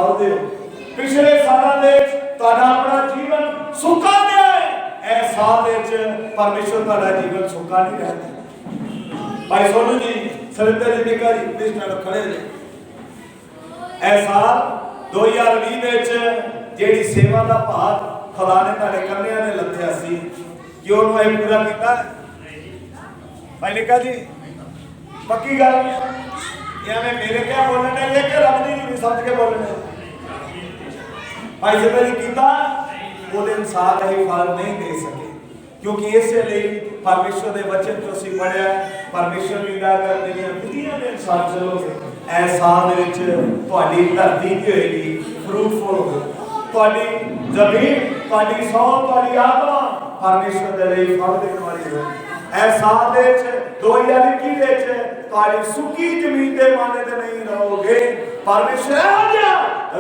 पिछले सालों दे तुहाडा अपना जीवन सुखा गया है। इस साल परमेश्वर तुहाडा जीवन सुखा नहीं रहता। भाई सोनू जी सरिंदर जी निका जी प्लीज नाल खड़े ने। इस साल 2020 जेड़ी सेवा का भाग खुदा ने तुहाडे कन्या ने लद्या सी कि उन्होंने असीं पूरा किया। भाई निका जी पक्की गल या मैं मेरे क्या बोलने लेके रब दी नहीं समझ के बोलने भाई जब किया वो अनुसार ही फल नहीं दे सके, क्योंकि इसलिए परमेश्वर के वचन जो असीं पढ़िया परमेश्वर विदा कर देनी विधियां के अनुसार चलोगे इस साल तुहाडी धरती की होएगी फ्रूटफुल हो, तुहाडी जमीन तुहाडी सौं तुहाडी आत्मा परमेश्वर के लिए फल देने वाली हो। इस साल 2021 तुहाडी सुकी जमीन के माने ते नहीं रहोगे। परमेश्वर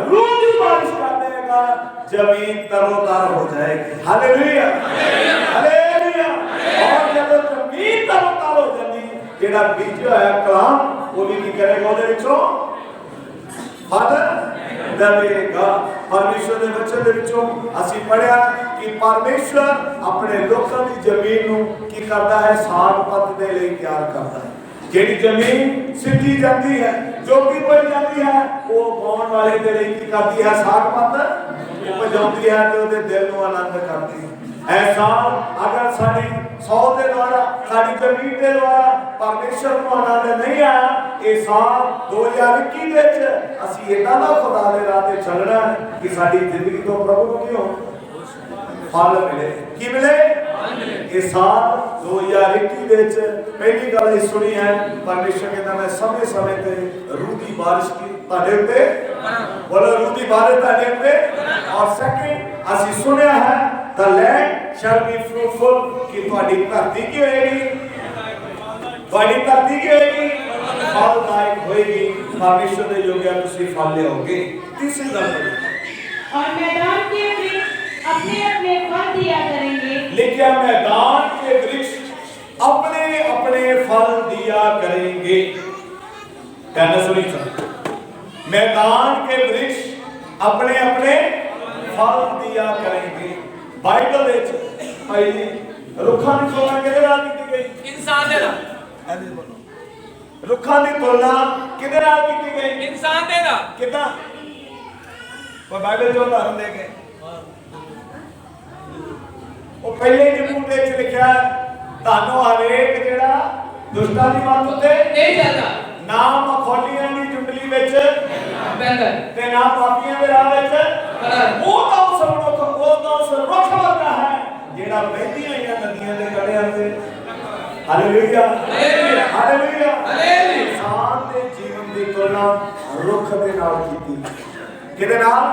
रूह की बारिश कर देगा, जमीन तरोतार हो जाएगी। Hallelujah hallelujah. और जब जमीन तरोतार हो जाएगी जेड़ा बीज है कलाम वो भी की करेगा ਉਹਦੇ ਵਿੱਚੋਂ फल देगा। परमेश्वर के वचन के विचों असीं पढ़िया कि परमेश्वर अपने लोगों की जमीन नूं की करता है साग पत दे लई तैयार करता है। जेड़ी जमीन सिद्धी जाती है जो भी बन जाती है वो बोण वाले दे लई की करती है साग पत उपजाती है ते ओदे दिल नूं आनंद करती है। ऐसा अगर साडी सौ के द्वारा साडी जमीन के द्वारा परमेश्वर को आनंद नहीं आया इस साल 2021 विच असीं इदां दा खुदा दे राह ते चलना है कि साडी जिंदगी तो प्रभु को क्यों फल मिले की मिले। इस साल 2021 विच पहली गल ये सुनी है परमेश्वर कहता मैं समय समय पे रूह की बारिश की तुहाडे उत्ते बोलो रूह की बारिश तुहाडे उत्ते। और सेकंड असीं सुनिया है The land shall be fruitful कि तुहाडी धरती की होएगी तुहाडी धरती की होएगी फलदायक होएगी। परमेश्वर दे योग्य तुसीं फल लेओगे। तीसरी गल और मैदान के वृक्ष अपने अपने फल दिया करेंगे। लिखिया मैदान के वृक्ष अपने अपने फल दिया करेंगे। कहना सुनी मैदान के वृक्ष अपने अपने फल दिया करेंगे। बाइबल विच भाई जी रुखां दी तुलना किहदे नाल कीती गई? इंसान दे नाल। ऐसे बोलो रुखां दी तुलना किहदे नाल कीती गई? इंसान दे नाल। किदां? कोई बाइबल जो उदाहरण दे के वो पहले निबूत विच लिखिआ तानो हरेक जेड़ा दुष्टां दी मत उत्ते नहीं चलदा ना मखौलियां दी जुंडली विच बैठदा ते ना पापियां दे राह विच वो तां उस रुख वर्गा है जेड़ा बहदियां होईयां नदियां दे कड़ियां ते। Hallelujah hallelujah hallelujah hallelujah. इंसान दे जीवन दी तुलना रुख दे नाल कीती किहदे नाल?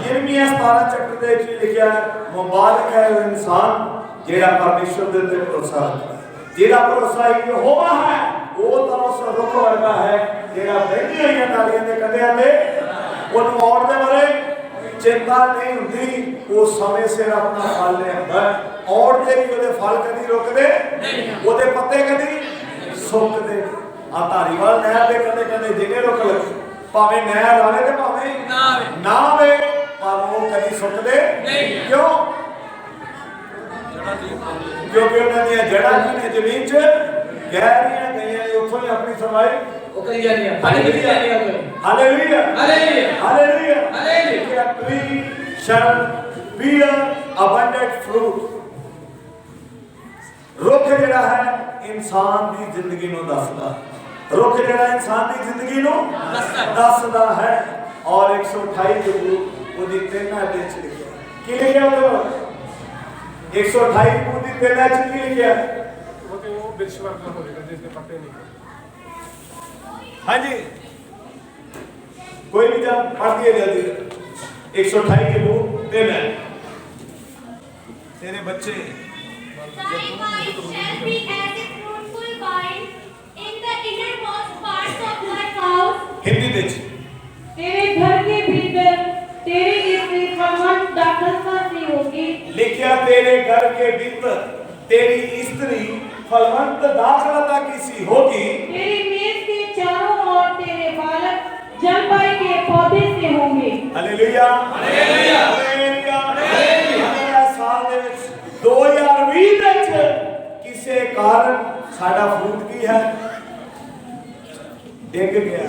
यिर्मयाह 17 चैप्टर दे विच लिखिआ है मुबारक है वो इंसान जेड़ा परमेश्वर दे ते भरोसा रखदा है। जेड़ा भरोसा यहोवा है वो तां उस रुख वर्गा है जेड़ा बहदियां होईयां नालियां दे कड़ियां ते ओनू औड़ दे बारे चिंता नहीं होती। वो समय सिर अपना फल लिया और भी वो फल कभी रुकते वो पत्ते कभी सुकते। धारीवाल नहर के कदे कदे जिन्हें रुक लगे भावे नहर आवे तो भावे ना आवे पर वो कभी सुकते क्यों? क्योंकि उन्होंने जड़ा ने जमीन च गहरियां गई उतों ही अपनी समाई hallelujah hallelujah hallelujah hallelujah. Tree shall bear abundant fruit। रुख जेड़ा है इंसान की जिंदगी नु दसदा रुख जेड़ा इंसान की जिंदगी नु दसदा है। और 128 जबूर ओदी 3 अध्याय च लिखिआ की लिखिआ तो 128 जबूर दी 3 अध्याय च की लिखिआ वो ते वो वृक्ष वर्गा होएगा जिसके पत्ते नहीं। हाँ जी कोई भी जब पढ़ दिए जल्दी 128 के बुक देना तेरे बच्चे हिंदी दे तेरे घर के भीतर तेरी स्त्री फलवंत दाखलता सी होगी। लिखिया तेरे घर के भीतर तेरी स्त्री फलवंत दाखलता की सी होगी। तेरी मेज के चारों ओर तेरे बालक जलवायु के पौधे से होंगे। Hallelujah hallelujah hallelujah. साल ਦੇ ਵਿੱਚ 2020 ਵਿੱਚ ਕਿਸੇ ਕਾਰਨ ਸਾਡਾ ਫਰੂਟ ਕੀ ਹੈ ਡਿੱਗ ਗਿਆ।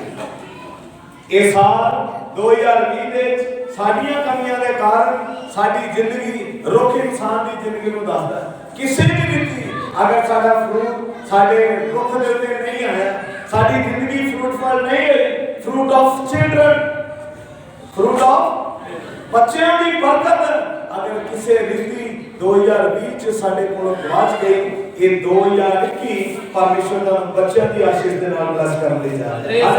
ਇਹ ਸਾਲ 2020 ਦੇ ਵਿੱਚ ਸਾਡੀਆਂ ਕਮੀਆਂ ਦੇ ਕਾਰਨ ਸਾਡੀ ਜ਼ਿੰਦਗੀ ਰੁੱਖ ਇਨਸਾਨ ਦੀ ਜ਼ਿੰਦਗੀ ਨੂੰ ਦੱਸਦਾ ਹੈ। ਕਿਸੇ ਵੀ ਰੀਤੀ ਅਗਰ ਸਾਡਾ ਫਰੂਟ ਸਾਡੇ ਰੁੱਖ ਦੇ ਉੱਤੇ ਨਹੀਂ ਆਇਆ, ਸਾਡੀ ਜ਼ਿੰਦਗੀ ਫਰੂਟਫੁਲ ਨਹੀਂ ਹੋਈ, fruit of children, fruit of ਬੱਚਿਆਂ ਦੀ ਬਰਕਤ ਅਗਰ ਕਿਸੇ ਰੀਤੀ 2020 ਚ ਸਾਡੇ ਕੋਲ ਪਹੁੰਚ ਗਈ, ਇਹ 2021 ਪਰਮੇਸ਼ਰ ਦਾ ਬੱਚਿਆਂ ਦੀ ਆਸ਼ੀਸ਼ ਦੇ ਨਾਲ ਬਲੈਸ ਕਰਨ ਲਈ ਜਾ ਰਿਹਾ ਹੈ।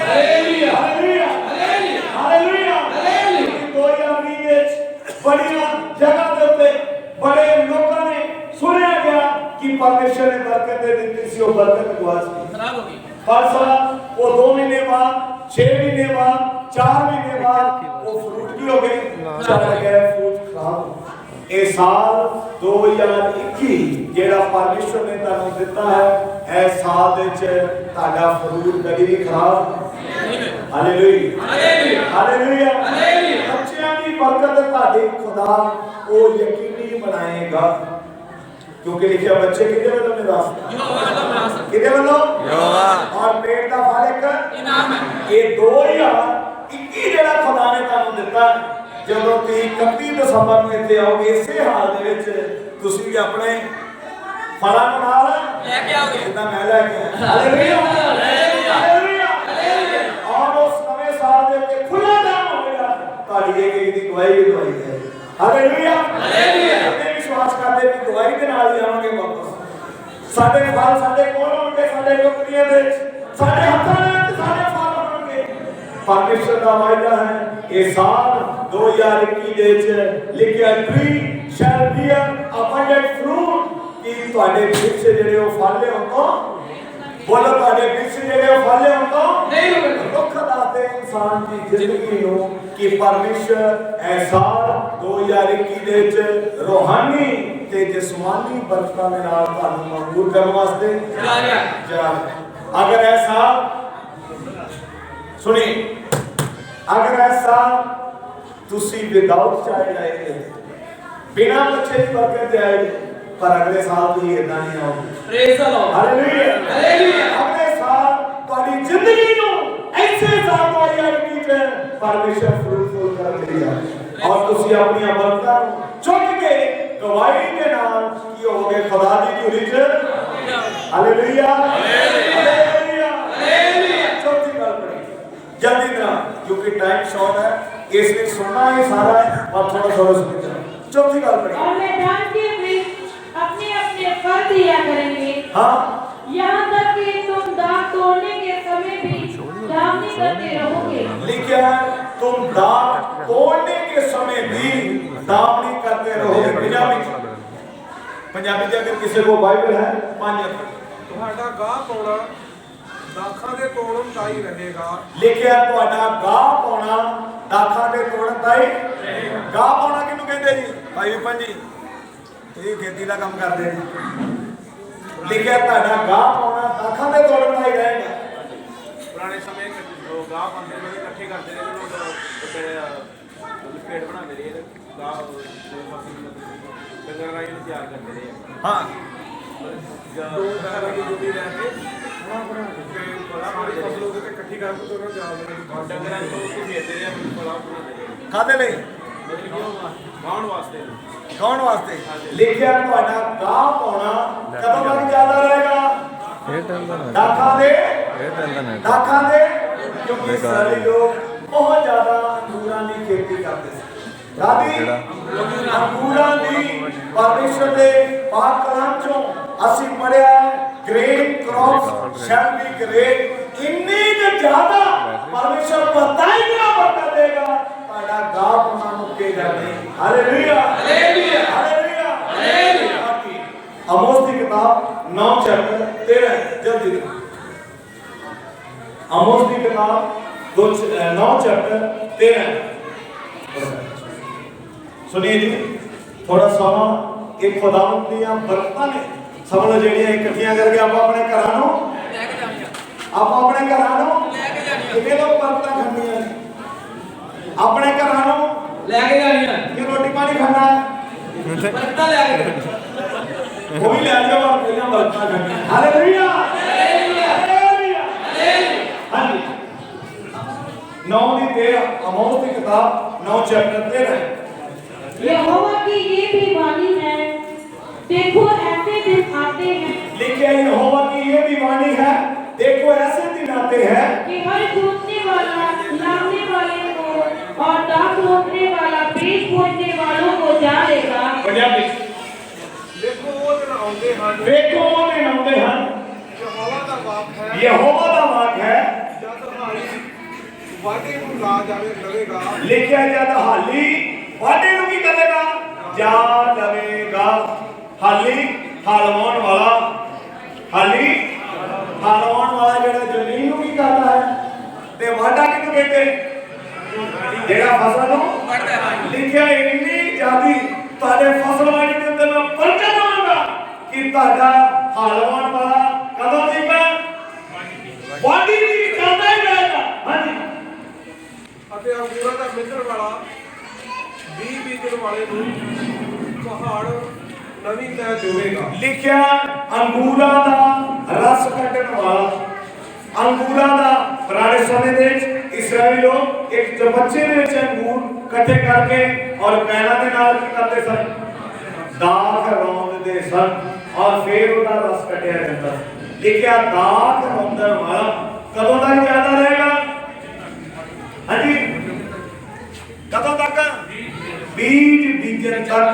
Hallelujah hallelujah hallelujah hallelujah. 2020 ਵਿੱਚ ਬੜੀਆਂ ਜਗ੍ਹਾ ਦੇ ਉੱਤੇ ਬੜੇ ਲੋਕਾਂ ਨੇ ਸੁਣਿਆ ਗਿਆ ਕਿ ਪਰਮੇਸ਼ਰ ਨੇ ਬਰਕਤ ਦੇ ਦਿੱਤੀ ਸੀ, ਉਹ ਬਰਕਤ ਗੁਆਚ ਗਈ, ਖਰਾਬ ਹੋ ਗਈ। ਪਰ ਸਾਲਾ ਉਹ 2 ਮਹੀਨੇ ਬਾਅਦ, 6 ਮਹੀਨੇ ਬਾਅਦ, 4 ਮਹੀਨੇ ਬਾਅਦ ਉਹ ਫਰੂਟ ਕੀ ਹੋ ਗਏ, ਚੱਲ ਗਏ, ਫਰੂਟ ਖਰਾਬ ਹੋ ਗਏ। ਇਹ ਸਾਲ 2021 ਜਿਹੜਾ ਪਰਮੇਸ਼ਰ ਨੇ ਤੁਹਾਨੂੰ ਦਿੱਤਾ ਹੈ, ਇਹ ਸਾਲ ਦੇ ਵਿੱਚ ਤੁਹਾਡਾ ਫਰੂਟ ਕਦੀ ਵੀ ਖਰਾਬ ਨਹੀਂ। Hallelujah hallelujah hallelujah. ਬੱਚਿਆਂ ਦੀ ਬਰਕਤ ਤੁਹਾਡੇ ਖੁਦਾ ਉਹ ਯਕੀਨੀ ਬਣਾਏਗਾ, क्योंकि लिखा बच्चे कितने वालों में रास्ता कितने वालों और पेट का फल एक इनाम है। ये 2021 ਜਿਹੜਾ ਖੁਦਾ ਨੇ ਤੁਹਾਨੂੰ ਦਿੱਤਾ, ਜਦੋਂ ਤੁਸੀਂ 31 ਦਸੰਬਰ ਨੂੰ ਇੱਥੇ ਆਓਗੇ, ਇਸੇ ਹਾਲ ਦੇ ਵਿੱਚ ਤੁਸੀਂ ਵੀ ਆਪਣੇ ਫਲਾਂ ਨੂੰ ਨਾਲ ਲੈ ਕੇ ਆਓਗੇ, ਜਿੱਦਾਂ ਮੈਂ ਲੈ ਕੇ ਆਇਆ। Hallelujah hallelujah hallelujah. ਔਰ ਉਸ ਨਵੇਂ ਸਾਲ ਦੇ ਉੱਤੇ ਖੁੱਲਾ ਨਾਮ ਹੋਵੇਗਾ, ਤੁਹਾਡੀ ਇੱਕ ਦੀ ਗਵਾਹੀ ਵੀ ਦਵਾਈ ਹੈ। Hallelujah hallelujah. ਵਿਸ਼ਵਾਸ ਕਰਦੇ ਵੀ ਗਵਾਹੀ ਦੇ ਨਾਲ ਹੀ ਆਵਾਂਗੇ ਵਾਪਸ। ਸਾਡੇ ਫਲ ਸਾਡੇ ਕੋਲ ਹੋਣਗੇ, ਸਾਡੇ ਨੌਕਰੀਆਂ ਦੇ ਵਿੱਚ, ਸਾਡੇ ਹੱਥਾਂ ਦੇ ਵਿੱਚ ਸਾਡੇ ਫਲ ਹੋਣਗੇ। ਪਰਮੇਸ਼ਰ ਦਾ ਵਾਅਦਾ ਹੈ, ਇਹ ਸਾਲ 2021 ਦੇ ਵਿੱਚ ਲਿਖਿਆ tree shell beer abundant fruit, ਕਿ ਤੁਹਾਡੇ ਵਿੱਚ ਜਿਹੜੇ ਉਹ ਫਲ ਲਿਆਉਣ ਤੋਂ, ਬੋਲੋ ਤੁਹਾਡੇ ਵਿੱਚ ਜਿਹੜੇ ਉਹ ਫਲ ਲਿਆਉਣ ਤੋਂ ਨਹੀਂ ਹੋਣਗੇ। ਦੁੱਖ ਦਾਤੇ ਇਨਸਾਨ ਦੀ ਜ਼ਿੰਦਗੀ ਨੂੰ ਕਿ ਪਰਮੇਸ਼ਰ ਇਹ ਸਾਲ 2021 ਦੇ ਵਿੱਚ ਰੂਹਾਨੀ ਤੇ ਜਿਸਮਾਨੀ ਬਰਕਤਾਂ ਦੇ ਨਾਲ ਤੁਹਾਨੂੰ ਮਜ਼ਬੂਤ ਕਰਨ ਵਾਸਤੇ ਜਾ ਰਿਹਾ। ਅਗਰ ਐਸਾ ਸੁਣੀ, ਅਗਰ ਐਸਾ ਤੁਸੀਂ ਵਿਦਆਊਟ ਚਾਈਲਡ ਆਏ, ਬਿਨਾਂ ਬੱਚੇ ਦੀ ਬਰਕਤ ਜਾਏਗੀ, ਪਰ ਅਗਲੇ ਸਾਲ ਤੁਸੀਂ ਇਦਾਂ ਨਹੀਂ ਆਓਗੇ। Praise the Lord hallelujah hallelujah. ਅਗਲੇ ਸਾਲ ਤੁਹਾਡੀ ਜ਼ਿੰਦਗੀ ਨੂੰ ਐਸੇ ਸਾਲ 2021 ਚ ਪਰਮੇਸ਼ਰ ਫਰੂਟਫੁਲ ਕਰ ਦੇਗਾ, ਔਰ ਤੁਸੀਂ ਆਪਣੀਆਂ ਬਰਕਤਾਂ ਨੂੰ ਚੁੱਕ ਕੇ ਗਵਾਹੀ ਦੇ ਨਾਲ ਕੀ ਹੋਗੇ, ਖੁਦਾ ਦੀ ਧੂਰੀ ਚ। Hallelujah hallelujah hallelujah. ਚੌਥੀ ਗੱਲ ਪੜ੍ਹੀ ਜਲਦੀ ਨਾਲ, ਕਿਉਂਕਿ ਟਾਈਮ ਸ਼ਾਰਟ ਹੈ, ਇਸ ਲਈ ਸੁਣਨਾ ਇਹ ਸਾਰਾ ਹੈ और थोड़ा थोड़ा सुनना। चौथी बात पढ़िए। और मैदान के वृक्ष अपने अपने फल दिया करेंगे। हाँ, यहाँ तक कि तुम दाख तोड़ने के समय भी दावनी करते रहोगे। लिखा है तुम दाख तोड़ने के समय भी दावनी करते रहोगे। पंजाबी में अगर किसी को बाइबल है, 5 ਤੁਹਾਡਾ ਗਾਹ ਪਾਉਣਾ ਦਾਖਾਂ ਦੇ ਤੋੜਨ ਦਾ ਹੀ ਰਹੇਗਾ। ਲਿਖਿਆ ਤੁਹਾਡਾ ਗਾਹ ਪਾਉਣਾ ਦਾਖਾਂ ਦੇ ਤੋੜਨ ਦਾ ਹੀ। ਗਾਹ ਪਾਉਣਾ ਕਿਹਨੂੰ ਕਹਿੰਦੇ ਜੀ? ਭਾਈ ਵਿਪਨ ਜੀ, ਇਹ ਖੇਤੀ ਦਾ ਕੰਮ ਕਰਦੇ ਨੇ। ਲਿਖਿਆ ਤੁਹਾਡਾ ਗਾਹ ਪਾਉਣਾ ਦਾਖਾਂ ਦੇ ਤੋੜਨ ਦਾ ਹੀ ਰਹੇਗਾ। ਪੁਰਾਣੇ ਸਮੇਂ ਲੋਕ ਗਾਹ ਪਾਉਂਦੇ ਨੇ, ਇਕੱਠੇ ਕਰਦੇ ਨੇ, ਉਹਨੂੰ ਪੇੜ ਬਣਾਉਂਦੇ ਨੇ, ਗਾਹ ਡੰਗਰ ਰਾਹੀਂ ਨੂੰ ਤਿਆਰ ਕਰਦੇ ਨੇ। ਹਾਂ, ਦੋ ਤਰ੍ਹਾਂ ਦੀ ਜੁੜੀ ਲੈ ਕੇ ਬੜਾ ਮਾਰੀ ਫਸਲ ਉਹਦੇ ਤੇ ਇਕੱਠੀ ਕਰਕੇ ਤੇ ਉਹਨਾਂ ਜਾਲ ਦੇ ਡੰਗਰਾਂ ਤੋਂ ਉਸ ਵੇਚਦੇ ਨੇ, ਆਪਣੀ ਬੜਾ ਬਣਾਉਂਦੇ ਨੇ। ਕਾਹਦੇ ਲਈ? ਗਾਉਣ ਵਾਸਤੇ। ਗਾਉਣ ਵਾਸਤੇ। ਲਿਖਿਆ ਤੁਹਾਡਾ ਗਾਹ ਪਾਉਣਾ ਕਦੋਂ ਤੱਕ ਜ਼ਿਆਦਾ ਰਹੇਗਾ? ਦਾਖਾਂ ਦੇ ਦਾਖਾਂ ਦੇ। ਕਿਉਂਕਿ ਸਾਰੇ ਲੋਕ ਬਹੁਤ ਜ਼ਿਆਦਾ ਅੰਗੂਰਾਂ ਦੀ ਖੇਤੀ ਕਰਦੇ ਸੀ। ਰਾਦੀ ਅੰਗੂਰਾਂ ਦੀ ਪਰਮੇਸ਼ਰ ਦੇ ਪਾਕ ਕਲਾਮ ਚੋਂ ਅਸੀਂ ਪੜਿਆ, great crops shell B great. ਇੰਨੀ ਜ਼ਿਆਦਾ ਪਰਮੇਸ਼ਰ ਬਤਾਏਗਾ, ਬਰਕਤ ਦੇਗਾ, ਤੁਹਾਡਾ ਗਾਹ ਪਾਉਣਾ ਮੁੱਕੇਗਾ ਨਹੀਂ। Hallelujah hallelujah hallelujah hallelujah. Amos ਦੀ ਕਿਤਾਬ 9 ਚੈਪਟਰ 13 ਜਲਦੀ ਦੇ। ਆਮੋਸ ਦੀ ਕਿਤਾਬ 9 ਚੈਪਟਰ 13 ਸੁਣੀਏ ਜੀ। ਥੋੜਾ ਸਮਾਂ ਇਹ ਖੁਦਾਵੰਦ ਦੀਆਂ ਬਰਕਤਾਂ ਨੇ ਸਭ ਨੂੰ ਜਿਹੜੀਆਂ ਇਕੱਠੀਆਂ ਕਰਕੇ ਆਪਾਂ ਆਪਣੇ ਘਰਾਂ ਨੂੰ ਲੈ ਕੇ ਜਾਣੀਆਂ। ਆਪਾਂ ਆਪਣੇ ਘਰਾਂ ਨੂੰ ਲੈ ਕੇ ਜਾਣੀਆਂ। किन्ने लोग बरकतां खांदियां ने अपने घरां नूं लेके जानियां कि रोटी पानी खाना बरकतां लेके वो भी ले जाओ और पहले बरकतां खानी हालेलुया हालेलुया हां जी 9 दी 13 आमोस की किताब 9 चैप्टर 13 यहोवा की ये भी वाणी है, देखो ऐसे दिन आते हैं लिखे यहोवा की ये भी वाणी है, देखो ऐसे दिन आते हैं कि हर कूदने वाला लाने वाले को और दाख रोकने वाला बीज बोने वालों को जा लेगा। पंजाबी ਦੇਖੋ ਉਹ ਦਿਨ ਆਉਂਦੇ ਹਨ देखो वो दिन आते हैं ਯਹੋਵਾ ਦਾ ਵਾਕ ਹੈ यहोवा का वाक है ਜਦ ਹਾਲੀ ਵਾਢੇ ਨੂੰ ਲਾ ਜਾਵੇ ਲਵੇਗਾ लिखा जद हाली वाढे नु की करेगा जा लवेगा हाली हालवाउण वाला हाली हालवाउण वाला जेड़ा जमीन नु की करदा है ते वाढा किनु कहते जेड़ा फसल नु लिखा इन्नी जादी तारे फसल वाली दे अंदर मैं परचा दूंगा कि ताड़ा हालवाउण वाला कदों देगा वाढी भी करदा ही रहेगा। हां जी ਅਤੇ ਅੰਗੂਰਾਂ ਦਾ ਮਿੱਧਣ ਵਾਲਾ ਬੀਜ ਬੀਜਣ ਵਾਲੇ ਨੂੰ ਪਹਾੜ ਨਵੀਂ ਤੈ ਜੋੜੇਗਾ लिखा अंगूरा दा रस कटन वाला अंगूरा दा पुराने समय दे इस्राएली लोग एक चमचे दे विच अंगूर इकट्ठे करके और पैना दे नाल की करते सन दाग रौंददे सन और फिर उदा रस कटिया जाता लिखा दाग रौंदण वाला कदों तक ज्यादा रहेगा। हाँ जी कदों तक बीज बीजन तक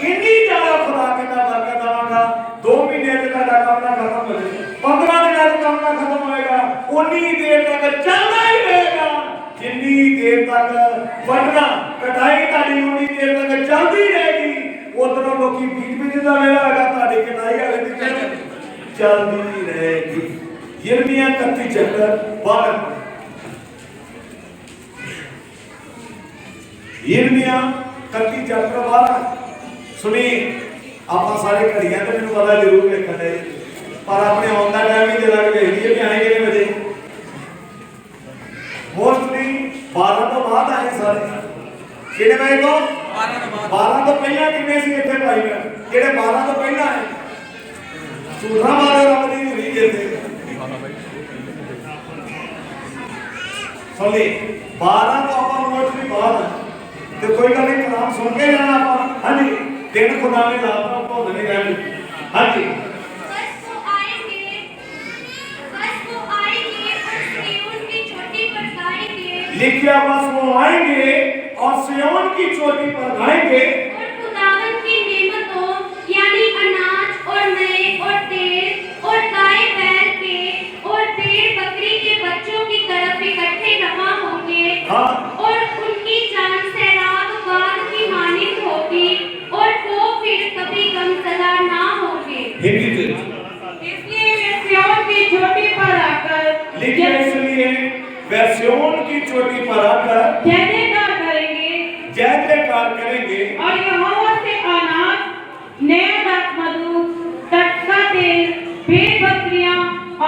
इन्नी ज्यादा खुराक का बरकत आवागा 2 महीने तक का काम ना खत्म हो जाए 15 दिन तक काम ना खत्म होएगा उन्नी देर तक चलना ही रहेगा जिन्नी देर तक वटना कटाई ताड़ी उन्नी देर तक चलती रहेगी उधरों लोकी बीज बीजन का वेला होगा ताड़ी कटाई वाले दिन चलती रहेगी। यिर्मयाह 31 चैप्टर 12 यिर्मयाह 31 चैप्टर 12 सुनी आप सारे घड़ियां तो मैंने पता जरूर देखना है पर अपने आने का टाइम ही जरा देख लीजिए कि आए कितने बजे मोस्टली 12 तो बाद आए सारे कितने बजे तो 12 तो पहला कितने सी इतने भाई में जेडे 12 तो पहला आए झूठा मारे रब दी नहीं देते सुन ली 12 तो आप मोस्टली बाद तो कोई गल नहीं कलाम सुन के जाना आप हाँ जी दिन खुदा ने लाता भुल नहीं रहने। हाँ जी बस वो आएंगे और सिय्योन की चोटी पर गाएंगे लिखिया बस वो आएंगे और सिय्योन की चोटी पर गाएंगे और खुदावन की नेमतों यानी अनाज और नए और तेल और गाय बैल के और भेड़ बकरी के बच्चों की तरफ इकट्ठे जमा होंगे हाँ और उनकी जान सैराब बाग की मानिंद होगी और वो फिर कभी गमसदा ना होंगे। हिंदी से इसलिए वे सिय्योन की चोटी पर आकर लिखिया इसलिए वे सिय्योन की चोटी पर आकर जय जयकार करेंगे जय जयकार करेंगे और यहोवा से अनाज नया दाखमधु टटका तेल भेड़ बकरियां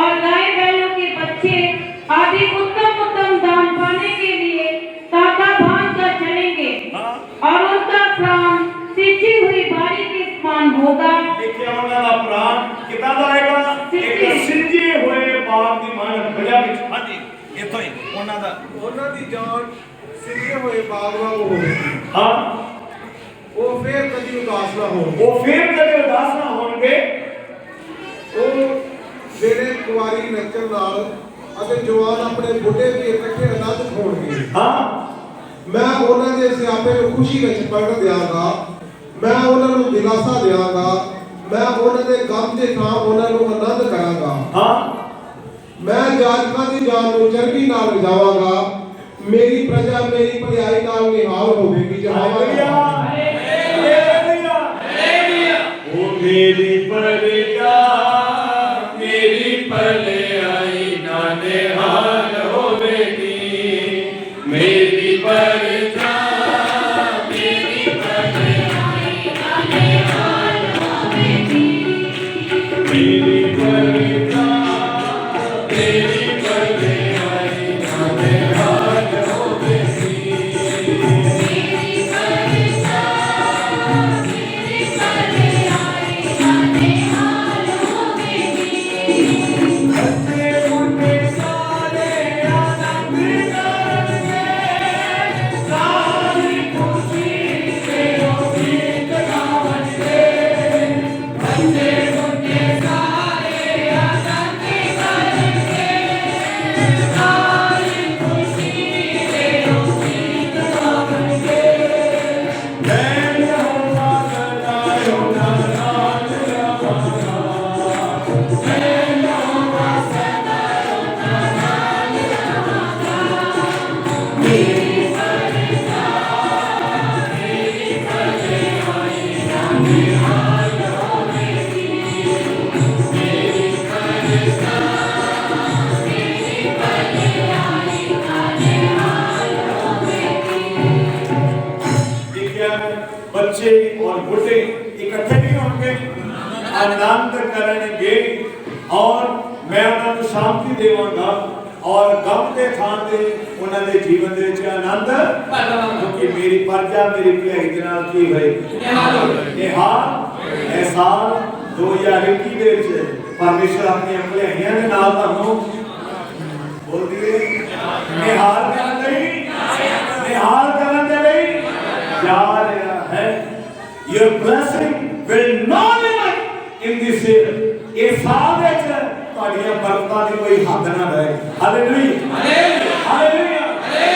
और गाय बैलों के बच्चे आदि उत्तम उत्तम दान पाने के लिए ताका बांध कर चलेंगे हाँ और उनका प्राण सिंची हुई बाड़ी के समान होगा। लिखिया उन्हां दा प्राण कितना दा आएगा एक सिंजे होए बाग दी मान पंजाबी च। हाँ जी इथों ही उन्हां दा ਉਹਨਾਂ ਦੀ ਜਾਨ ਸਿੱਧੇ ਹੋਏ ਬਾਗ ਵਾਂਗ ਹੋਵੇਗੀ हाँ ਉਹ ਫੇਰ ਕਦੀ ਉਦਾਸ ਨਾ ਹੋਣਗੇ वो फिर कदे उदास ना होंगे ਉਹ ਜਿਹੜੇ ਕੁਵਾਰੀ ਨੱਚਣ ਨਾਲ ਅਤੇ ਜਵਾਨ ਆਪਣੇ ਬੁੱਢੇ ਵੀ ਇਕੱਠੇ ਆਨੰਦ ਖਾਣਗੇ हाँ ਮੈਂ ਉਹਨਾਂ ਦੇ ਸਿਆਪੇ ਨੂੰ ਖੁਸ਼ੀ ਵਿੱਚ ਪਲਟ ਦਿਆਂਗਾ ਮੈਂ ਉਹਨਾਂ ਨੂੰ ਦਿਲਾਸਾ ਦਿਆਂਗਾ ਮੈਂ ਉਹਨਾਂ ਦੇ ਗਮ ਦੇ ਥਾਂ ਉਹਨਾਂ ਨੂੰ ਆਨੰਦ ਕਰਾਂਗਾ हाँ ਮੈਂ ਜਾਜਕਾਂ ਦੀ ਜਾਨ ਨੂੰ ਚਰਬੀ ਨਾਲ ਰਜਾਵਾਂਗਾ ਮੇਰੀ ਪ੍ਰਜਾ ਮੇਰੀ ਭਲਾਈ ਨਾਲ ਨਿਹਾਲ ਹੋਵੇਗੀ हालेलुया ਜਹਾਵਾ हालेलुया ओ मेरी प्रजा मेरी भलाई नाने हाल होवेगी मेरी प्रजा मेरी भलाई नाने हाल होवेगी मेरी प्रजा मेरी भलाई नाने बच्चे और बुढ़े इकट्ठे नहीं होंगे, आनंद करेंगे और मैं उन्हें शांति देवांगा और गम के थां ते उन्होंने जीवन दे विच आनंद, क्योंकि मेरी प्रजा मेरी भलाई दे नाल की होएगी। ये साल 2021 दे विच परमेश्वर अपनी भलाइयां दे नाल तुहानू बोल दिए निहाल करने दे लई जा रहा है। Your blessing will not limit in this year। ये साल विच तुहाडीਆਂ बरकतां दी कोई हद ना रहे। हालेलुया हालेलुया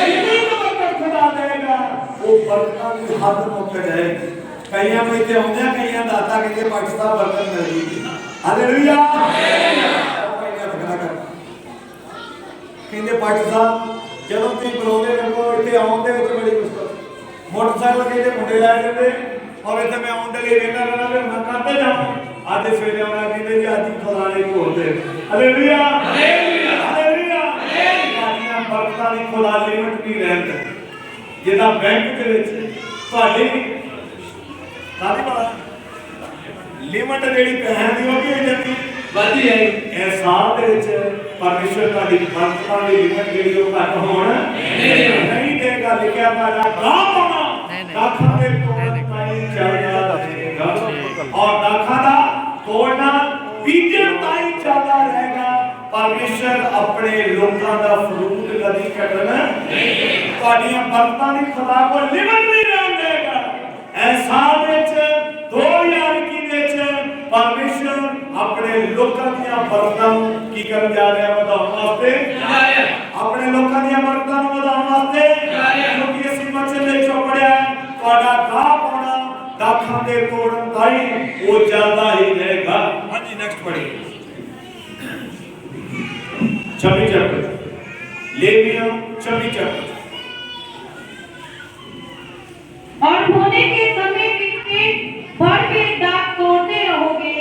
जितनी बरकत खुदा देगा वो बरकतां दी हद मुक जाएगी। कईयां में इत्थे आउंदे कईयां दाता कहंदे पाकिस्तान बरकत मिल गई। हालेलुया कहते पाठ साहब जब तुम बुलाते लगो इतने आने बड़ी मुश्किल मोटरसाइकिल कहते मुंडे लै जाते और इतने मैं आने लिए वेखता रहना फिर मैं करते जाऊँ अज सवेरे आना कहते जी अज फलाने बोलते हालेलुया हालेलुया बरकतां दी खुदा लिमिट नहीं रहंदी जिदा बैंक दे विच तुहाडी कादी पता लिमिट जेहड़ी पैसे दी हो गई जल्दी ਵਧਦੀ ਹੈ ਇਹ ਸਾਲ ਦੇ ਵਿੱਚ ਪਰਮੇਸ਼ਰ ਤੁਹਾਡੀ ਬਰਕਤਾਂ ਦੀ ਲਿਮਟ ਜਿਹੜੀ ਉਹ ਘੱਟ ਹੋਣ ਨਹੀਂ ਦੇਗਾ। ਲਿਖਿਆ ਤੁਹਾਡਾ ਗਾਹ ਪਾਉਣਾ ਦਾਖਾਂ ਦੇ ਤੋੜਨ ਤਾਈਂ ਚੱਲਦਾ ਰਹੇਗਾ ਔਰ ਦਾਖਾਂ ਦਾ ਤੋੜਨਾ ਬੀਜਣ ਤਾਈਂ ਚੱਲਦਾ ਰਹੇਗਾ। ਪਰਮੇਸ਼ਰ ਆਪਣੇ ਲੋਕਾਂ ਦਾ ਫਰੂਟ ਕਦੀ ਕੱਟਣਾ ਤੁਹਾਡੀਆਂ ਬਰਕਤਾਂ ਦੀ ਖੁਦਾ ਕੋਲ ਲਿਮਟ ਨਹੀਂ ਰਹਿਣ ਦੇਗਾ। ਇਹ ਸਾਲ ਵਿੱਚ 2021 ਵਿੱਚ परमेश्वर अपने लोगों दी बरकतां की करन जा रहा है वधाउण वास्ते अपने लोगों दी बरकतां नूं वधाउण वास्ते क्योंकि असीं वचन दे विचों पढ़िया तुहाडा गाह पाउणा दाखां दे तोड़न ताईं वो चलदा ही रहेगा। हां जी नेक्स्ट पढ़िए 26 चैप्टर लेविया 26 चैप्टर और होने के समय बीते भर पेट दाग तोड़ते रहोगे।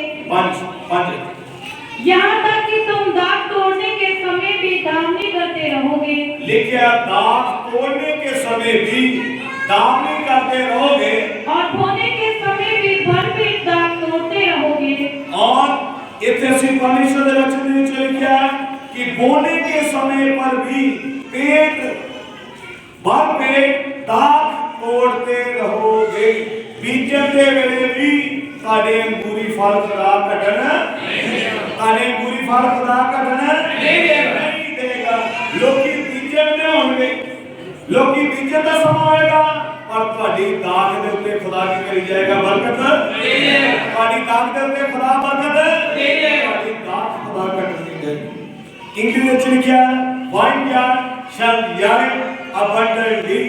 यहाँ तक कि तुम दाग तोड़ने के समय भी दामनी करते रहोगे। लिखिया दाग तोड़ने के समय भी दामनी करते रहोगे और बोने के समय भी भर पेट दाग तोड़ते रहोगे। और इतने सी परमेश्वर दे वचन दे विच लिखिया कि बोने के समय पर भी पेट भर पेट दाग तोड़ते रहोगे। बीजन दे वेले भी ताडे अंगूरी फल खुदा कटन ताडे अंगूरी फल खुदा कटन नहीं देगा। लोकी बीजन दे होंगे लोकी बीजन दा समा होएगा पर ताडी दाग दे उत्ते खुदा की करी जाएगा बरकत ताडी दाग दे उत्ते खुदा बरकत ताडी दाग खुदा कटन नहीं देगा। इंग्लिश में लिखा vineyard shall yield abundantly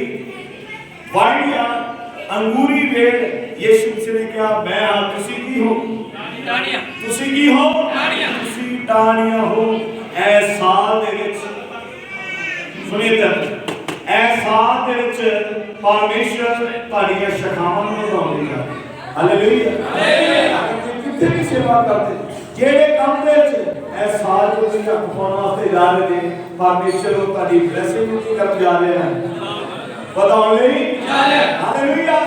vineyard अंगूरी वेल यीशु मसीह ने कहा मैं हां तुसी की हो टाणियां तुसी की हो टाणियां तुसी टाणियां हो। ऐ साल दे विच सुनिए ऐ साल दे विच परमेश्वर ताड़ियां शाखावां नूं बढ़ाउंदा। हालेलुया हालेलुया किथे भी सेवा करदे जेड़े काम दे विच ऐ साल दे विच पाउण वास्ते जा रहे ने परमेश्वर वो ताड़ी ब्लेसिंग नूं की करन जा रहे हैं बताओ नहीं हालेलुया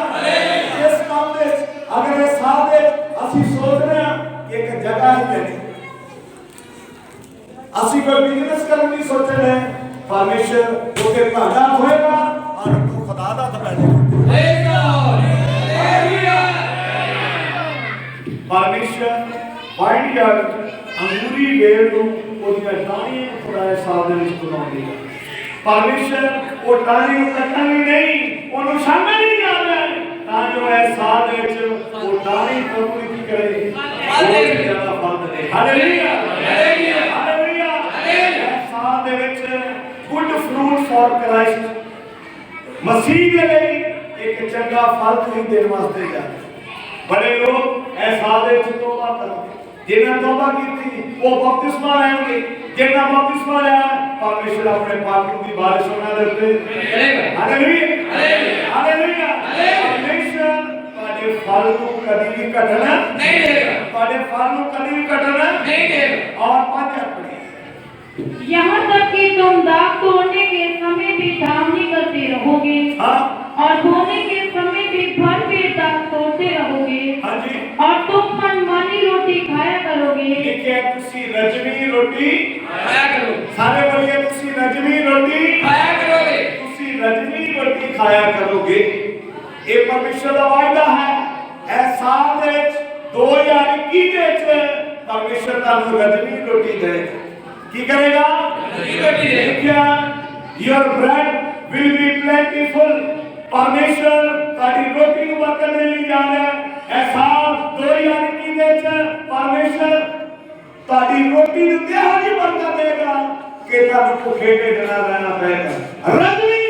इस काम दे अगर इस साल दे ਅਸੀਂ सोच रहे हैं कि एक जगह ही लेनी ਅਸੀਂ कोई बिजनेस करने नहीं सोच रहे हैं परमेश्वर जो के भागा होएगा और तू खुदा दा तो पहले परमेश्वर वाइनयार्ड अंगूरी वेल ਨੂੰ ਉਹਦੀਆਂ ਟਾਹਣੀਆਂ ਖੁਦਾ ਸਾਹਿਬ ਦੇ ਵਿੱਚ ਬਣਾਉਂਦੀ ਹੈ। परमेश्वर वो टाणी कटनी नहीं ओनु शामिल नहीं जा रहा है ता जो है साथ विच वो टाणी प्रभु की करे बहुत ज्यादा फल दे। हालेलुया हालेलुया हालेलुया हालेलुया साथ विच गुड फ्रूट फॉर क्राइस्ट मसीह के लिए एक चंगा फल नहीं देने वास्ते जा बड़े लोग ऐ साथ विच तौबा करते जिन्हें तौबा की वो बपतिस्मा लेंगे जिन्हें बपतिस्मा लिया परमेश्वर अपने पापों की बारिश होने देते। हालेलुया हालेलुया परमेश्वर तारे फल को कभी भी कटना नहीं देगा तारे फल को कभी भी कटना नहीं देगा। और पांच अपने यहाँ तक कि तुम दाग तोड़ने के समय भी धामनी करते रहोगे और बोने के समय भी भर पेट दाग रोटी खाया करो सारे बोलिए तुसी रजवी रोटी खाया करोगे तुसी रजवी रोटी खाया करोगे। ये परमेश्वर का वायदा है। इस साल दे विच 2021 दे विच परमेश्वर तानू रजवी रोटी दे की करेगा रोटी दे क्या your bread will be plentiful. परमेश्वर ताड़ी रोटी को बरकत देने जा रहा है। इस साल 2021 दे विच परमेश्वर ताड़ी रोटी ਨੂੰ ਇਹੋ ਬਰਕਤ ਦੇਗਾ ਕਿ ਤੁਹਾਨੂੰ ਭੁੱਖੇ ਢਿੱਡ ਨਾ ਰਹਿਣਾ ਪਏਗਾ। ਰਜਵੀ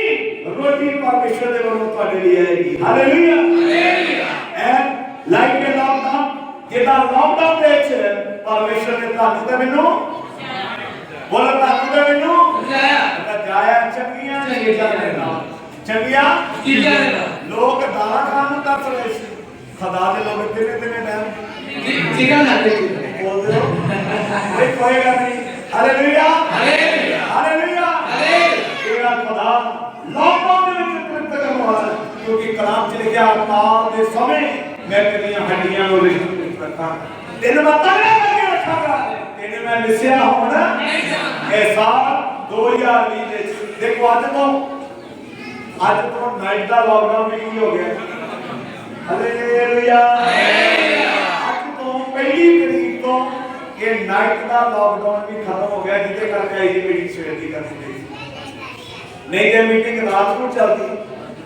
ਰੋਟੀ ਪਰਮੇਸ਼ਰ ਦੇ ਵੱਲੋਂ ਤੁਹਾਡੇ ਲਈ ਆਏਗੀ। Hallelujah hallelujah. And like a lockdown ਜਿੱਦਾਂ ਲਾਕਡਾਊਨ ਦੇ ਵਿੱਚ ਪਰਮੇਸ਼ਰ ਨੇ ਤੁਹਾਨੂੰ ਤੇ ਮੈਨੂੰ ਬੋਲੋ ਤੁਹਾਨੂੰ ਤੇ ਮੈਨੂੰ ਜਾਇਆ ਚੰਗੀਆਂ ਚੀਜ਼ਾਂ ਦੇ ਨਾਲ ਚੰਗੀਆਂ ਚੀਜ਼ਾਂ ਦੇ ਨਾਲ ਲੋਕ ਦਾਣਾ ਖਾਣ ਨੂੰ ਤਰਸ ਰਹੇ ਸੀ। ਖੁਦਾ ਦੇ ਲੋਕ ਕਿੰਨੇ ਟਾਈਮ ਚੀਜ਼ਾਂ ਨਾ ਦੇ बोल दो कोई कोएगा नहीं। Hallelujah hallelujah hallelujah hallelujah. तेरा खुदा लॉकडाउन ਦੇ ਵਿੱਚ ਤ੍ਰਿਪਤ ਕਰਨ ਵਾਲਾ ਕਿਉਂਕਿ ਕਲਾਮ ਚ ਲਿਖਿਆ ਪਾਪ ਦੇ ਸਮੇਂ ਮੈਂ ਤੇਰੀਆਂ ਹੱਡੀਆਂ ਨੂੰ ਰਿਸ਼ਤ ਰੱਖਾਂ ਤੈਨੂੰ ਮੈਂ ਤਗੜਾ ਕਰਕੇ ਰੱਖਾਂਗਾ ਤੈਨੂੰ ਮੈਂ ਲਿਸਿਆ ਹੋਣਾ ਇਹ ਸਾਲ 2020 ਦੇ ਵਿੱਚ ਦੇਖੋ ਅੱਜ ਤੋਂ ਨਾਈਟ ਦਾ ਲੌਕਡਾਊਨ ਵੀ ਹੋ ਗਿਆ। ਹਾਲੇਲੁਇਆ पहली तरीक तो ये नाइट का लॉकडाउन भी खत्म हो गया जिसके करके आई मीटिंग सवेर की करनी चाहिए नहीं तो मीटिंग रात को चलती।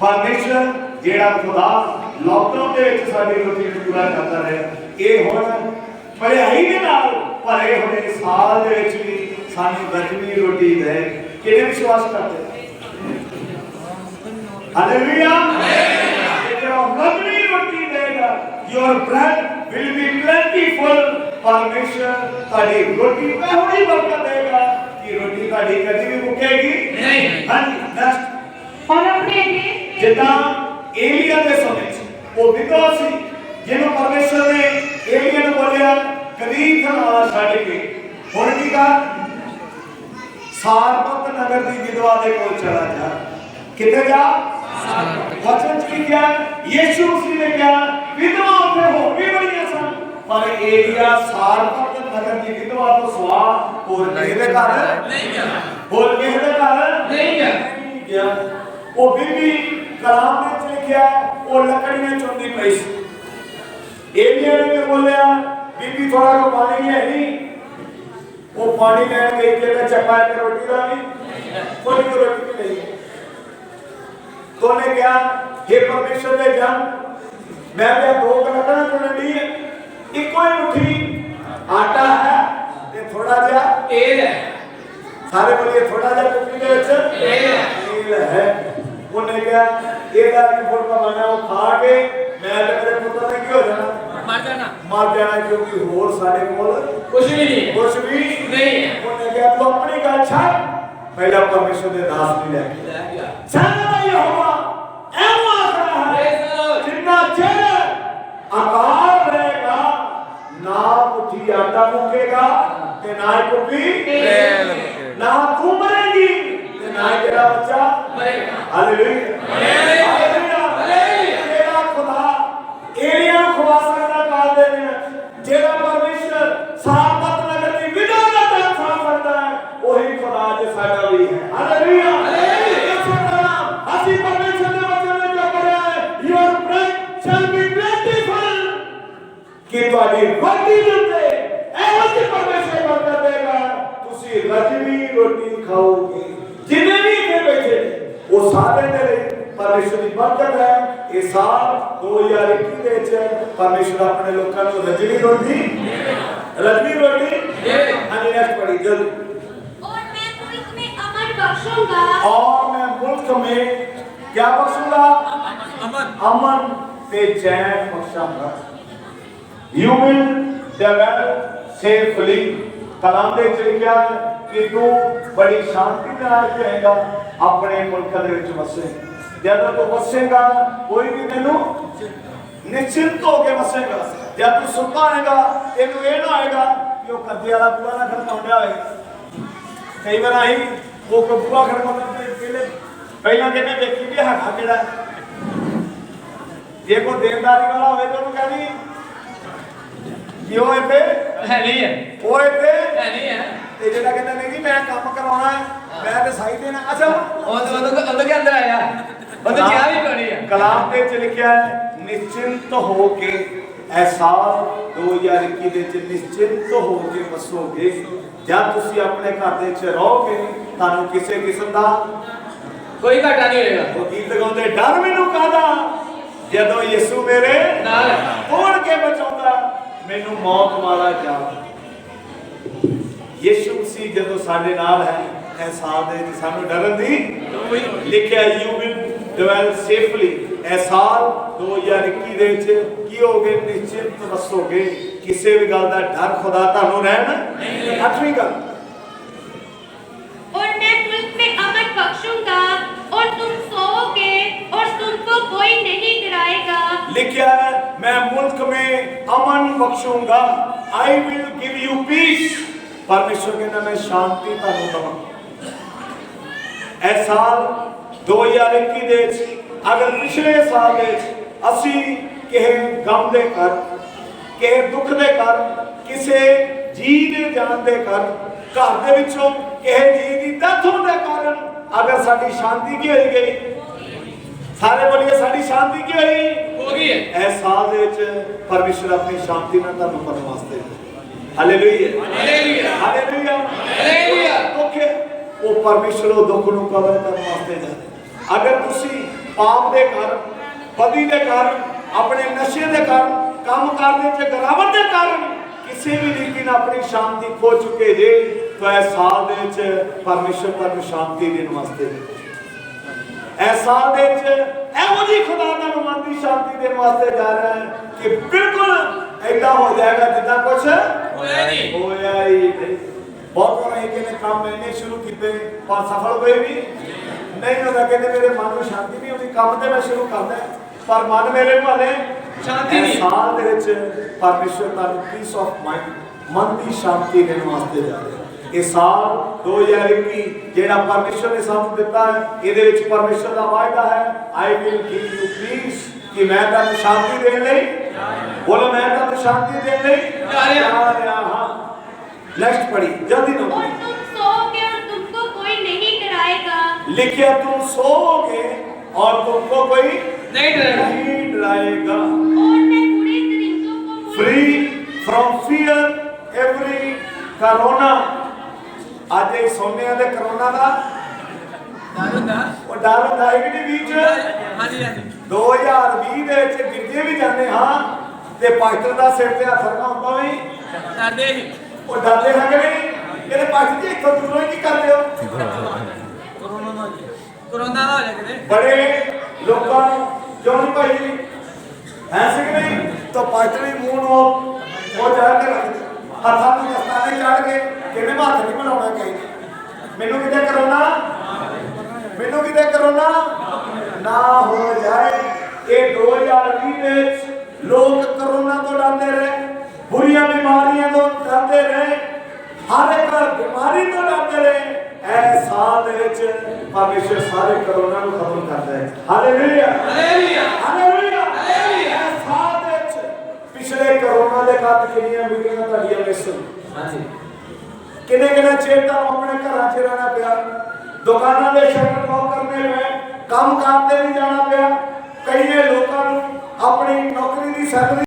परमेश्वर जेड़ा खुदा लॉकडाउन के विच साडी रोटी पूरा करता रहा ये हुण पढ़ाई के नाल भरे हुए साल दे विच भी सानू रजवी रोटी दे किहड़े विश्वास करते। Hallelujah hallelujah. रजवी रोटी देगा your bread will be plentiful। परमेश्वर ताड़ी रोटी पे होनी बरकत देगा कि रोटी ताड़ी कभी भी मुकेगी नहीं। हां नेक्स्ट और अपने देश जिदा एलिया दे समय वो विधवा सी जिन्हों परमेश्वर ने एलिया ने बोलिया कदी थना छड़ के हुण की कर सारपत नगर दी विधवा दे कोल चला जा किथे जा वचन की क्या यीशु मसीह ने क्या विधवा उठे हो भी बड़ियां सन पर एलिया सारपत नगर की विधवा तो सवा और किसी दे घर नहीं गया और किसी दे घर नहीं गया। वो बीबी कलाम में लिखा वो लकड़ियां चुनती पई सी। एलिया ने बोलिया बीबी थोड़ा को पानी है नहीं वो पानी लेने गई के चप्पा के रोटी ला नहीं थोड़ी को रोटी नहीं तो ने क्या हे परमेश्वर दे जन मैं ते दो लकड़ां चुनन दी एक कोई मुट्ठी आटा है ते थोड़ा जा तेल है। सारे बोलिए थोड़ा जा टुकड़ी दे विच तेल है। उन्हें क्या एदा एक फुट का बना वो खा के मैं ते मेरे पुत्र ने की हो जाना मर जाना क्योंकि होर साडे कोल कुछ भी नहीं। उन्हें क्या तू अपनी गल छड़ पहला परमेश्वर दे दास भी ले गया सारा यहोवा ऐवा आखदा है जिन्ना चिर आकार रहेगा ना मुट्ठी आटा मुकेगा ते ना कुपी तेल ना तू मरेगी ते ना तेरा बच्चा मरेगा। Hallelujah hallelujah hallelujah. तेरा खुदा एलिया को खुवा सकदा काल दे विच जेड़ा परमेश्वर सारपत नगर दी विधवा दा दान साफ करदा है वही खुदा जे साडा भी है। Hallelujah hallelujah. इस तरह असि परमेश्वर दे वचन में जो पढ़या है your bread shall be plentiful कि तुहाडी रोटी दे उत्ते एहो जी परमेश्वर बरकत देगा तुसी रजवी रोटी खाओगे। जिन्ने भी इत्थे बैठे वो सारे तेरे परमेश्वर की बरकत है। ये साल 2021 दे विच परमेश्वर अपने लोकां नूं रजवी रोटी हां नेक्स्ट पढ़ी जल्दी। और मैं मुल्क में अमन बख्शूंगा और मैं मुल्क में क्या बख्शूंगा अमन ते चैन बख्शांगा। You will develop safely. कलाम दे विच लिखिया कि तू बड़ी शांति नाल रहेगा अपने मुल्क दे विच वसे। जब तू वसेगा कोई भी तेनू निश्चिंत होके वसेगा। जब तू सुता रहेगा तेनू ये ना आएगा कि वो कद्दे वाला बुआ ना खड़काउंदा होए। कई बार आई वो बुआ खड़काउंदा पहले पहला कहने देखी भी है केड़ा जे को देनदारी वाला होए तो ਉਹਨੂੰ कहनी कि ਉਹ ਇੱਥੇ है नहीं है ਉਹ ਇੱਥੇ है नहीं है ਤੇ ਜਿਹੜਾ ਕਹਿੰਦਾ ਨਹੀਂ ਜੀ ਮੈਂ ਕੰਮ ਕਰਾਉਣਾ ਹੈ, ਮੈਂ ਤੇ ਸਾਈ ਦੇਣਾ। ਅੱਛਾ ਉਹ ਕੇ ਅੰਦਰ ਆਇਆ ਉਹ ਤਾਂ ਚਾਹ ਵੀ ਪੜੀ ਆ। ਕਲਾਮ ਦੇ ਵਿੱਚ ਲਿਖਿਆ ਹੈ ਨਿਸ਼ਚਿੰਤ ਹੋ ਕੇ ਇਹ ਸਾਲ 2021 ਦੇ ਵਿੱਚ ਨਿਸ਼ਚਿੰਤ ਹੋ ਕੇ ਵਸੋਗੇ। ਜਦ ਤੁਸੀਂ ਆਪਣੇ ਘਰ ਦੇ ਵਿੱਚ ਰਹੋਗੇ ਤੁਹਾਨੂੰ ਕਿਸੇ ਕਿਸਮ ਦਾ ਕੋਈ ਘਾਟਾ ਨਹੀਂ ਹੋਏਗਾ। ਉਹ ਗੀਤ ਗਾਉਂਦੇ ਡਰ ਮੈਨੂੰ ਕਾਹਦਾ ਜਦੋਂ ਯਿਸੂ ਮੇਰੇ ਨਾਲ ਤੋੜ ਕੇ ਬਚਾਉਂਦਾ ਮੈਨੂੰ ਮੌਤ ਵਾਲਾ ਜਾਮ। ਯਿਸੂ ਮਸੀਹ ਜਦੋਂ ਸਾਡੇ ਨਾਲ ਹੈ ਇਹ ਸਾਲ ਦੇ ਵਿੱਚ ਸਾਨੂੰ ਡਰਨ ਦੀ ਲਿਖਿਆ ਯੂ ਵਿਲ ਡਵੈਲ ਸੇਫਲੀ। ਇਹ ਸਾਲ 2021 ਦੇ ਵਿੱਚ ਕੀ ਹੋਗੇ ਨਿਸ਼ਚਿੰਤ ਵਸੋਗੇ। ਕਿਸੇ ਵੀ ਗੱਲ ਦਾ ਡਰ ਖੁਦਾ ਤੁਹਾਨੂੰ ਰਹਿਣ ਨਹੀਂ। 8ਵੀਂ ਗੱਲ और मैं मुल्क में अमन बख्शूंगा और तुम सोओगे और तुमको कोई नहीं डराएगा। लिखा है मैं मुल्क में अमन बख्शूंगा I will give you peace. परमेश्वर के नाम में शांति ਤੁਹਾਨੂੰ ਦਵਾਂ। ਇਹ ਸਾਲ 2021 ਦੇ ਵਿੱਚ ਅਗਰ ਪਿਛਲੇ ਸਾਲ ਦੇ ਵਿੱਚ ਅਸੀਂ ਕਿਸੇ ਗਮ ਦੇ ਕਰ ਕਿਸੇ ਦੁੱਖ ਦੇ ਕਰ ਕਿਸੇ ਜੀ ਦੇ ਜਾਣ ਦੇ ਕਰ ਘਰ ਦੇ ਵਿੱਚੋਂ ਕਿਸੇ ਜੀ ਦੀ ਡੈਥ ਹੋਣ ਦੇ ਕਾਰਨ ਅਗਰ ਸਾਡੀ ਸ਼ਾਂਤੀ ਕੀ ਹੋਈ ਗਈ ਸਾਰੇ ਬੋਲੀਏ ਸਾਡੀ ਸ਼ਾਂਤੀ ਕੀ ਹੋਈ ਹੋ ਗਈ ਹੈ। ਇਸ ਸਾਲ ਦੇ ਵਿੱਚ ਪਰਮੇਸ਼ਰ ਆਪਣੀ ਸ਼ਾਂਤੀ ਨਾਲ ਤੁਹਾਨੂੰ ਕਰਨ ਵਾਸਤੇ ਹਾਲੇਲੂਇਆ ਹਾਲੇਲੂਇਆ ਹਾਲੇਲੂਇਆ ਹਾਲੇਲੂਇਆ। ਦੁੱਖ ਉਹ ਪਰਮੇਸ਼ਰ ਉਹ ਦੁੱਖ ਨੂੰ ਕਵਰ ਕਰਨ ਵਾਸਤੇ ਜਾਂਦਾ। ਅਗਰ ਤੁਸੀਂ ਪਾਪ ਦੇ ਕਾਰਨ ਬਦੀ ਦੇ ਕਾਰਨ ਆਪਣੇ ਨਸ਼ੇ ਦੇ ਕਾਰਨ ਕੰਮ ਕਰਦੇ ਚ ਗਿਰਾਵਟ ਦੇ ਕਾਰਨ ਕਿਸੇ ਵੀ ਤਰੀਕੇ ਨਾਲ ਆਪਣੀ ਸ਼ਾਂਤੀ ਖੋ ਚੁੱਕੇ ਜੇ ਤਾਂ ਇਸ ਸਾਲ ਦੇ ਵਿੱਚ ਪਰਮੇਸ਼ਰ ਤੁਹਾਨੂੰ ਸ਼ਾਂਤੀ ਦੇਣ ਵਾਸਤੇ ਇਸ ਸਾਲ ਦੇ ਵਿੱਚ ਇਹੋ ਜਿਹੀ ਖੁਦਾ ਤੁਹਾਨੂੰ ਮਨ ਦੀ ਸ਼ਾਂਤੀ ਦੇਣ ਵਾਸਤੇ ਜਾ ਰਿਹਾ ਹੈ ਕਿ ਬਿਲਕੁਲ ऐसा हो जाएगा जितना कुछ ਹੋਇਆ ਨਹੀਂ। होया ही नहीं। बहुत बार एक ने काम मैंने शुरू किए पर सफल हुए भी नहीं होता। कहते मेरे मन में शांति नहीं होती काम तो मैं शुरू करना पर मन मेरे वाले शांति नहीं। साल ਦੇ ਵਿੱਚ परमेश्वर ਤੁਹਾਨੂੰ पीस ऑफ माइंड मन ਦੀ ਸ਼ਾਂਤੀ ਦੇਣ ਵਾਸਤੇ ਜਾ ਰਿਹਾ। ਇਹ ਸਾਲ 2021 ਜਿਹੜਾ ਪਰਮੇਸ਼ਰ ਨੇ ਸਾਨੂੰ ਦਿੱਤਾ ਹੈ ਇਹਦੇ ਵਿੱਚ ਪਰਮੇਸ਼ਰ ਦਾ ਵਾਅਦਾ ਹੈ I will give you peace कि मैं ਤੁਹਾਨੂੰ ਸ਼ਾਂਤੀ ਦੇਣ ਲਈ बोलो मैं ਤੁਹਾਨੂੰ ਸ਼ਾਂਤੀ ਦੇਣ ਲਈ ਜਾ ਰਿਹਾ ਹਾਂ। नेक्स्ट पढ़ी जल्दी और नोट तुम सोओगे और तुमको कोई नहीं डराएगा। लिखिए तुम सोओगे और तुमको कोई नहीं डराएगा। नहीं डराएगा। और मैं बुरे दरिंदों को free from fear every corona. आज ये सोने दे कोरोना ਦਾ ਉਹ ਡਰ ਹੁੰਦਾ ਹੈ ਕਿ ਨਹੀਂ ਵਿੱਚ ਹਾਂਜੀ ਹਾਂਜੀ 2020 ਦੇ ਵਿੱਚ ਗਿਰਦੇ ਵੀ ਜਾਂਦੇ ਹਾਂ ਤੇ ਪਾਸਟਰ ਦਾ ਸਿਰ ਤੇ ਹੱਥ ਰਖਾ ਹੁੰਦਾ ਵੀ ਡਰਦੇ ਹੀ ਉਹ ਡਰਦੇ ਹੈ ਕਿ ਨਹੀਂ ਇਹਦੇ ਪਾਸਟਰ ਜੀ ਇੱਥੋਂ ਦੂਰੋਂ ਹੀ ਕੀ ਕਰਦੇ ਹੋ ਕਰੋਨਾ ਨਾ ਹੋ ਜਾਏ ਕਿਤੇ बड़े लोगों क्यों नहीं भाई ऐसे कि नहीं तो पास्टर ही मुंह वो चढ़ के रख दे हथा में दस्ताने चढ़ के किने हाथ नहीं बनाना चाहिए। मैनू किते करोना ना हो जाए। ये 2020 में लोग कोरोना तो डरते रहे बुरियां बीमारियां तो डरते रहे हर एक बीमारी तो डरते रहे। ਇਹ ਸਾਲ ਦੇ ਵਿੱਚ ਪਰਮੇਸ਼ਰ ਸਾਰੇ ਕਰੋਨਾ ਨੂੰ ਖਤਮ ਕਰਦਾ ਹੈ। Hallelujah hallelujah hallelujah hallelujah. ਇਹ ਸਾਲ ਦੇ ਵਿੱਚ ਪਿਛਲੇ ਕਰੋਨਾ ਦੇ ਕਾਰਨ ਕਿੰਨੀਆਂ ਮੀਟਿੰਗਾਂ ਤੁਹਾਡੀਆਂ ਮਿਸ ਹਾਂਜੀ ਕਿੰਨੇ ਚਿਰ ਤੱਕ ਆਪਣੇ ਘਰਾਂ 'ਚ ਰਹਿਣਾ ਪਿਆ ਦੁਕਾਨਾਂ ਦੇ ਸ਼ਟਰ ਲੌਕ ਕਰਨੇ ਪਏ ਕੰਮ ਕਰਦੇ ਨਹੀਂ ਜਾਣਾ ਪਿਆ ਕਈ ਲੋਕਾਂ ਨੂੰ ਆਪਣੀ ਨੌਕਰੀ ਦੀ ਸੈਲਰੀ